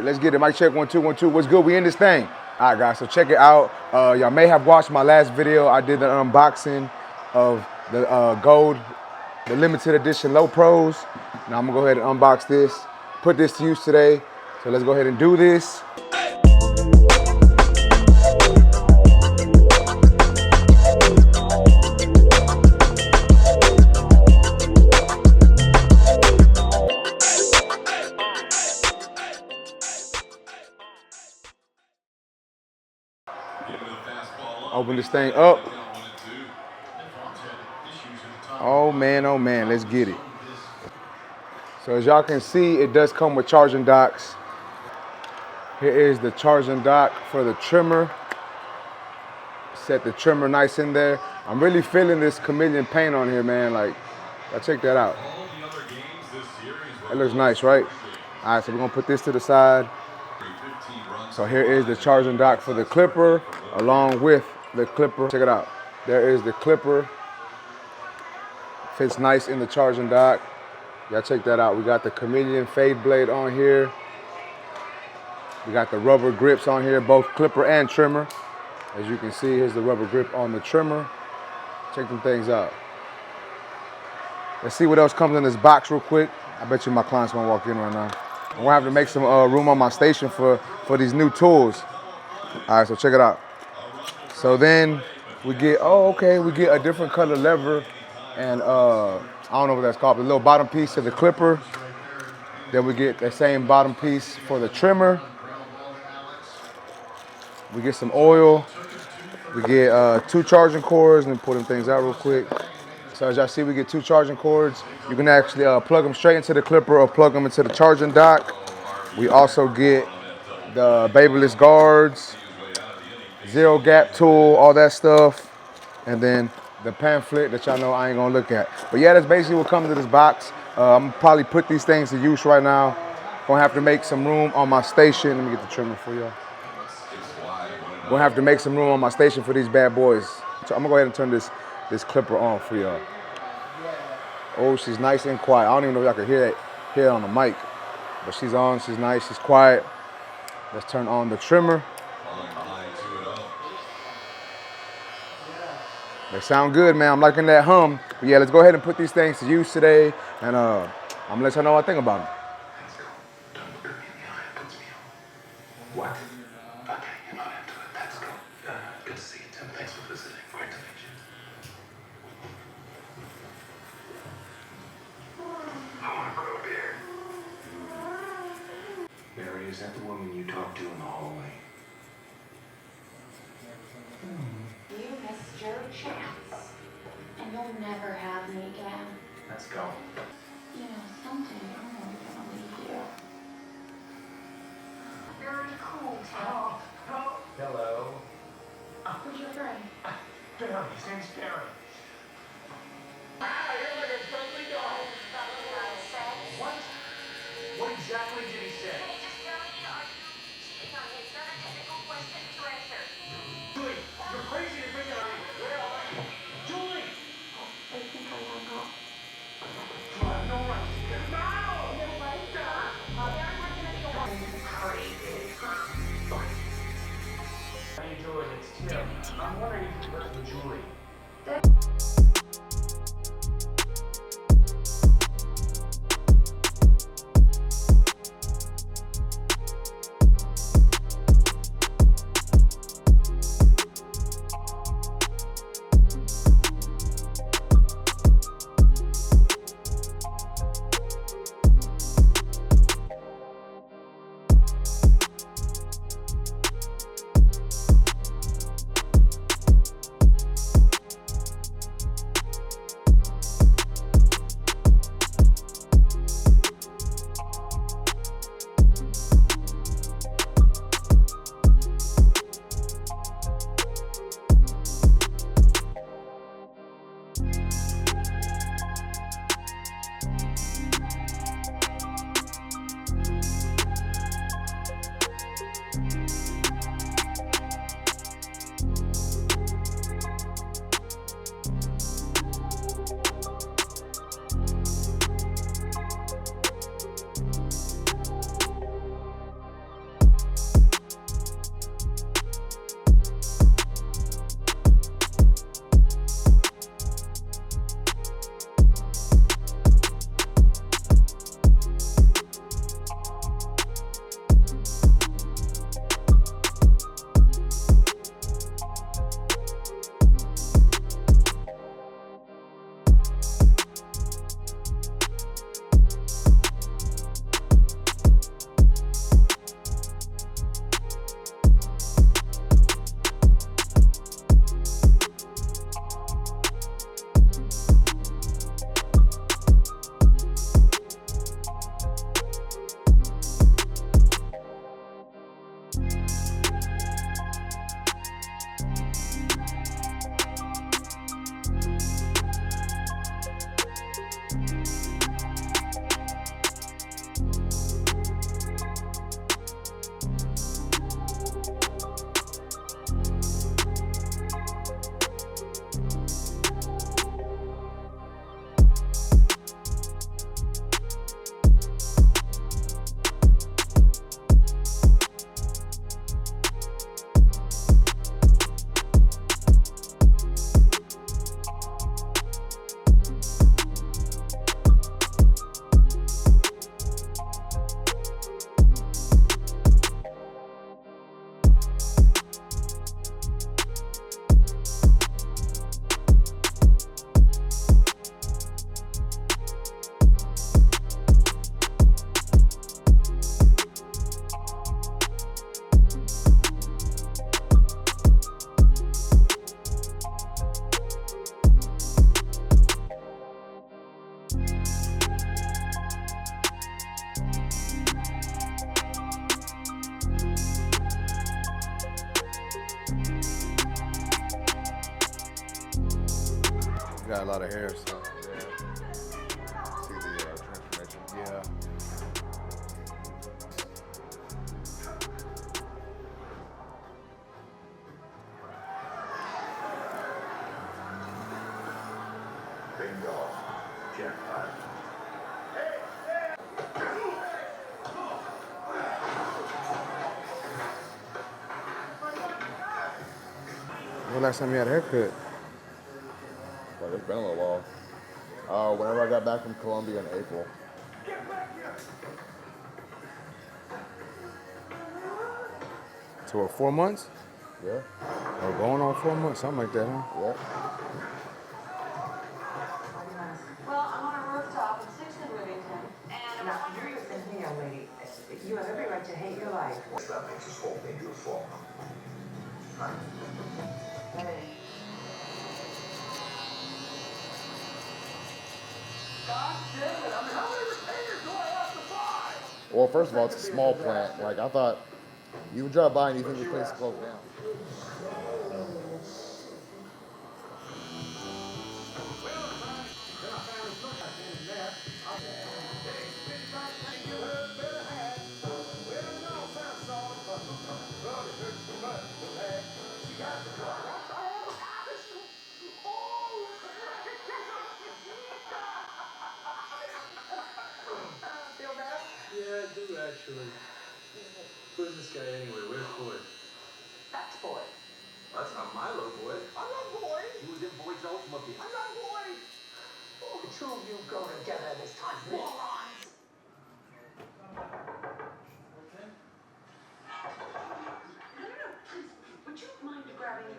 Let's get it. Mic check, 1 2 1 2. What's good? We in this thing. All right, guys. So check it out. Y'all may have watched my last video. I did an unboxing of the gold, the limited edition Low Pros. Now I'm gonna go ahead and unbox this, put this to use today. So let's go ahead and do this. Open this thing up. Oh man, let's get it. So as y'all can see, it does come with charging docks. Here is the charging dock for the trimmer. Set the trimmer nice in there. I'm really feeling this Chameleon paint on here, man. Like, check that out. That looks nice, right? All right, so we're gonna put this to the side. So here is the charging dock for the clipper, along with the clipper. Check it out. There is the clipper. Fits nice in the charging dock. Y'all check that out. We got the Chameleon fade blade on here. We got the rubber grips on here, both clipper and trimmer. As you can see, here's the rubber grip on the trimmer. Check them things out. Let's see what else comes in this box real quick. I bet you my client's gonna walk in right now. I'm gonna have to make some room on my station for these new tools. All right, so check it out. So then we get, we get a different color lever and I don't know what that's called, the little bottom piece to the clipper. Then we get the same bottom piece for the trimmer. We get some oil. We get 2 charging cords. Let me pull them things out real quick. So as y'all see, we get 2 charging cords. You can actually plug them straight into the clipper or plug them into the charging dock. We also get the Babyliss guards, zero gap tool, all that stuff. And then the pamphlet that y'all know I ain't gonna look at. But yeah, that's basically what comes in this box. I'm gonna probably put these things to use right now. Gonna have to make some room on my station. Let me get the trimmer for y'all. Gonna have to make some room on my station for these bad boys. So I'm gonna go ahead and turn this clipper on for y'all. Oh, she's nice and quiet. I don't even know if y'all can hear it on the mic. But she's on, she's nice, she's quiet. Let's turn on the trimmer. They sound good, man. I'm liking that hum. But yeah, let's go ahead and put these things to use today. And I'm gonna let y'all know what I think about them. What? Okay, you're not into it. That's cool. Good to see you, Tim. Thanks for visiting. Great to meet you. I want to grow a beard. Barry, is that the woman you talked to in the hallway? You missed your chance, and you'll never have me again. Let's go. You know, someday I'm gonna leave you. Very cool, Tim. Hello. Who's your friend? Barry. His name's Barry. What? What exactly did he say? Julie, you're crazy to think that I'm... Julie! I think I hung up. You have no right to get it. No! How you doing? It's Tim. I'm wondering if you work with Julie. Got a lot of hair, so yeah. See the transformation. Yeah. Bingo. Jackpot. When last time you had a haircut? Like, it's been a little while. Whenever I got back from Colombia in April. So what, 4 months? Yeah. Or going on 4 months, something like that, huh? Yeah. Well, I'm on a rooftop in 6th and Whittington, and Now, you listen here, lady. You have every right to hate your life. That makes us all beautiful. Hey. Well, first of all, it's a small plant. Like, I thought you would drive by and you think this place is closed down. Yeah, I do actually. Who's this guy anyway? Where's Boyd? That's boy. That's not my little boy. I'm not Boyd. You was in Boyd's ultimate. I'm not Boyd. The two of you go together this time, morons. Would you mind grabbing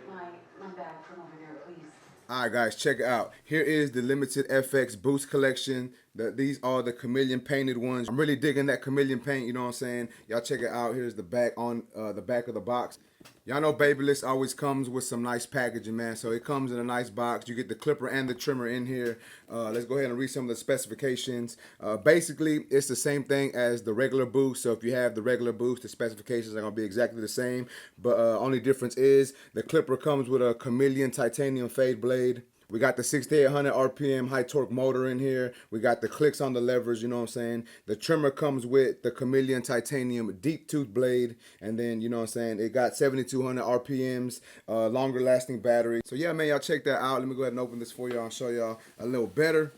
my bag from over there, please? All right, guys, check it out. Here is the limited FX Boost collection. These are the Chameleon painted ones. I'm really digging that Chameleon paint, you know what I'm saying? Y'all check it out. Here's the back on the back of the box. Y'all know Babyliss always comes with some nice packaging, man. So it comes in a nice box. You get the clipper and the trimmer in here. Let's go ahead and read some of the specifications. Basically, it's the same thing as the regular Boost. So if you have the regular Boost, the specifications are going to be exactly the same. But only difference is the clipper comes with a Chameleon titanium fade blade. We got the 6800 RPM high torque motor in here. We got the clicks on the levers, you know what I'm saying? The trimmer comes with the Chameleon titanium deep tooth blade. And then, you know what I'm saying, it got 7200 RPMs, longer lasting battery. So yeah, man, y'all check that out. Let me go ahead and open this for y'all and show y'all a little better.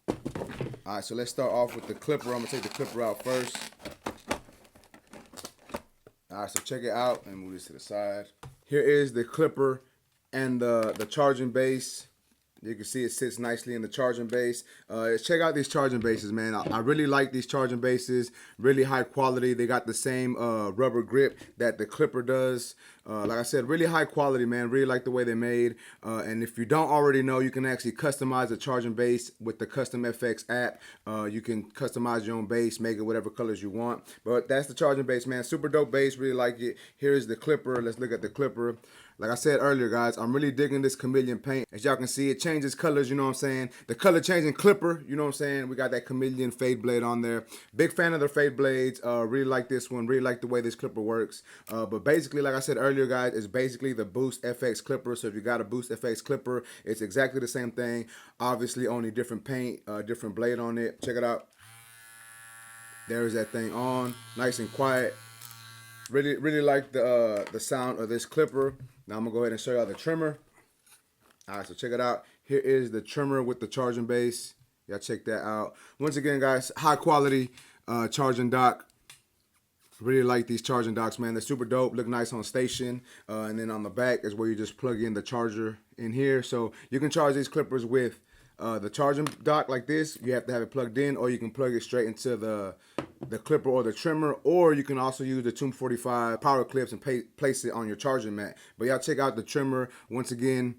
All right, so let's start off with the clipper. I'm gonna take the clipper out first. All right, so check it out. Let me move this to the side. Here is the clipper and the charging base. You can see it sits nicely in the charging base. Check out these charging bases, man. I really like these charging bases. Really high quality. They got the same rubber grip that the clipper does. Like I said, really high quality, man. Really like the way they made. And if you don't already know, you can actually customize the charging base with the Custom FX app. You can customize your own base, make it whatever colors you want. But that's the charging base, man. Super dope base. Really like it. Here's the clipper. Let's look at the clipper. Like I said earlier, guys, I'm really digging this Chameleon paint. As y'all can see, it changes colors, you know what I'm saying? The color changing clipper, you know what I'm saying? We got that Chameleon fade blade on there. Big fan of the fade blades. Really like this one. Really like the way this clipper works. But basically, like I said earlier, guys, it's basically the BoostFX clipper. So if you got a BoostFX clipper, it's exactly the same thing. Obviously, only different paint, different blade on it. Check it out. There's that thing on, nice and quiet. Really like the sound of this clipper. Now I'm gonna go ahead and show y'all the trimmer. All right, so check it out. Here is the trimmer with the charging base. Y'all check that out. Once again, guys, high quality charging dock. Really like these charging docks, man. They're super dope. Look nice on station. And then on the back is where you just plug in the charger in here. So you can charge these clippers with the charging dock like this. You have to have it plugged in, or you can plug it straight into the clipper or the trimmer, or you can also use the 245 power clips and place it on your charging mat. But y'all check out the trimmer. Once again,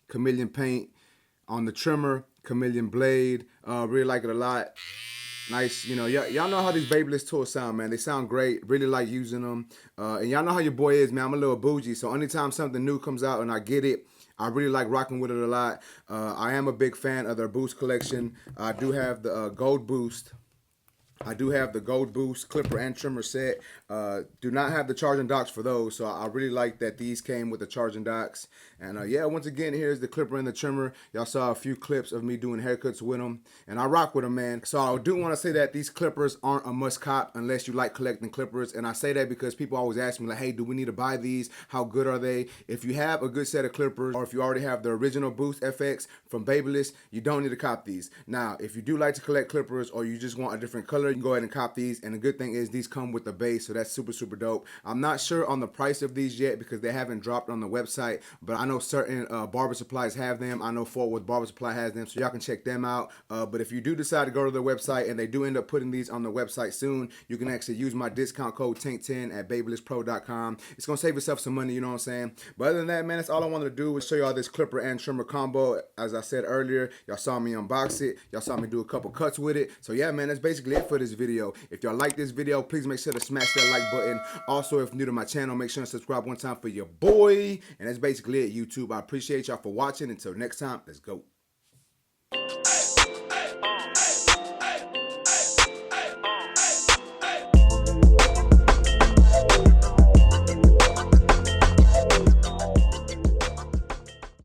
Chameleon paint on the trimmer, Chameleon blade. Really like it a lot. Nice, you know, y'all know how these Babyliss tools sound, man. They sound great. Really like using them. And y'all know how your boy is, man. I'm a little bougie, so anytime something new comes out and I get it, I really like rocking with it a lot. I am a big fan of their Boost collection. I do have the Gold Boost. I do have the Gold Boost clipper and trimmer set. Do not have the charging docks for those, so I really like that these came with the charging docks. And yeah, once again, here's the clipper and the trimmer. Y'all saw a few clips of me doing haircuts with them, and I rock with them, man. So I do want to say that these clippers aren't a must cop unless you like collecting clippers. And I say that because people always ask me, like, hey, do we need to buy these? How good are they? If you have a good set of clippers, or if you already have the original BoostFX from Babyliss, you don't need to cop these. Now, if you do like to collect clippers, or you just want a different color, you can go ahead and cop these. And the good thing is these come with the base, so that's super dope. I'm not sure on the price of these yet because they haven't dropped on the website, but I know certain barber supplies have them. I know Fort Worth Barber Supply has them, so y'all can check them out. But if you do decide to go to their website and they do end up putting these on the website soon, you can actually use my discount code TANK10 at babylesspro.com. It's gonna save yourself some money, you know what I'm saying? But other than that, man, that's all I wanted to do was show y'all this clipper and trimmer combo. As I said earlier, y'all saw me unbox it. Y'all saw me do a couple cuts with it. So yeah, man, that's basically it for this video. If y'all like this video, please make sure to smash that like button. Also, if new to my channel, make sure to subscribe one time for your boy. And that's basically it, YouTube. I appreciate y'all for watching. Until next time, let's go.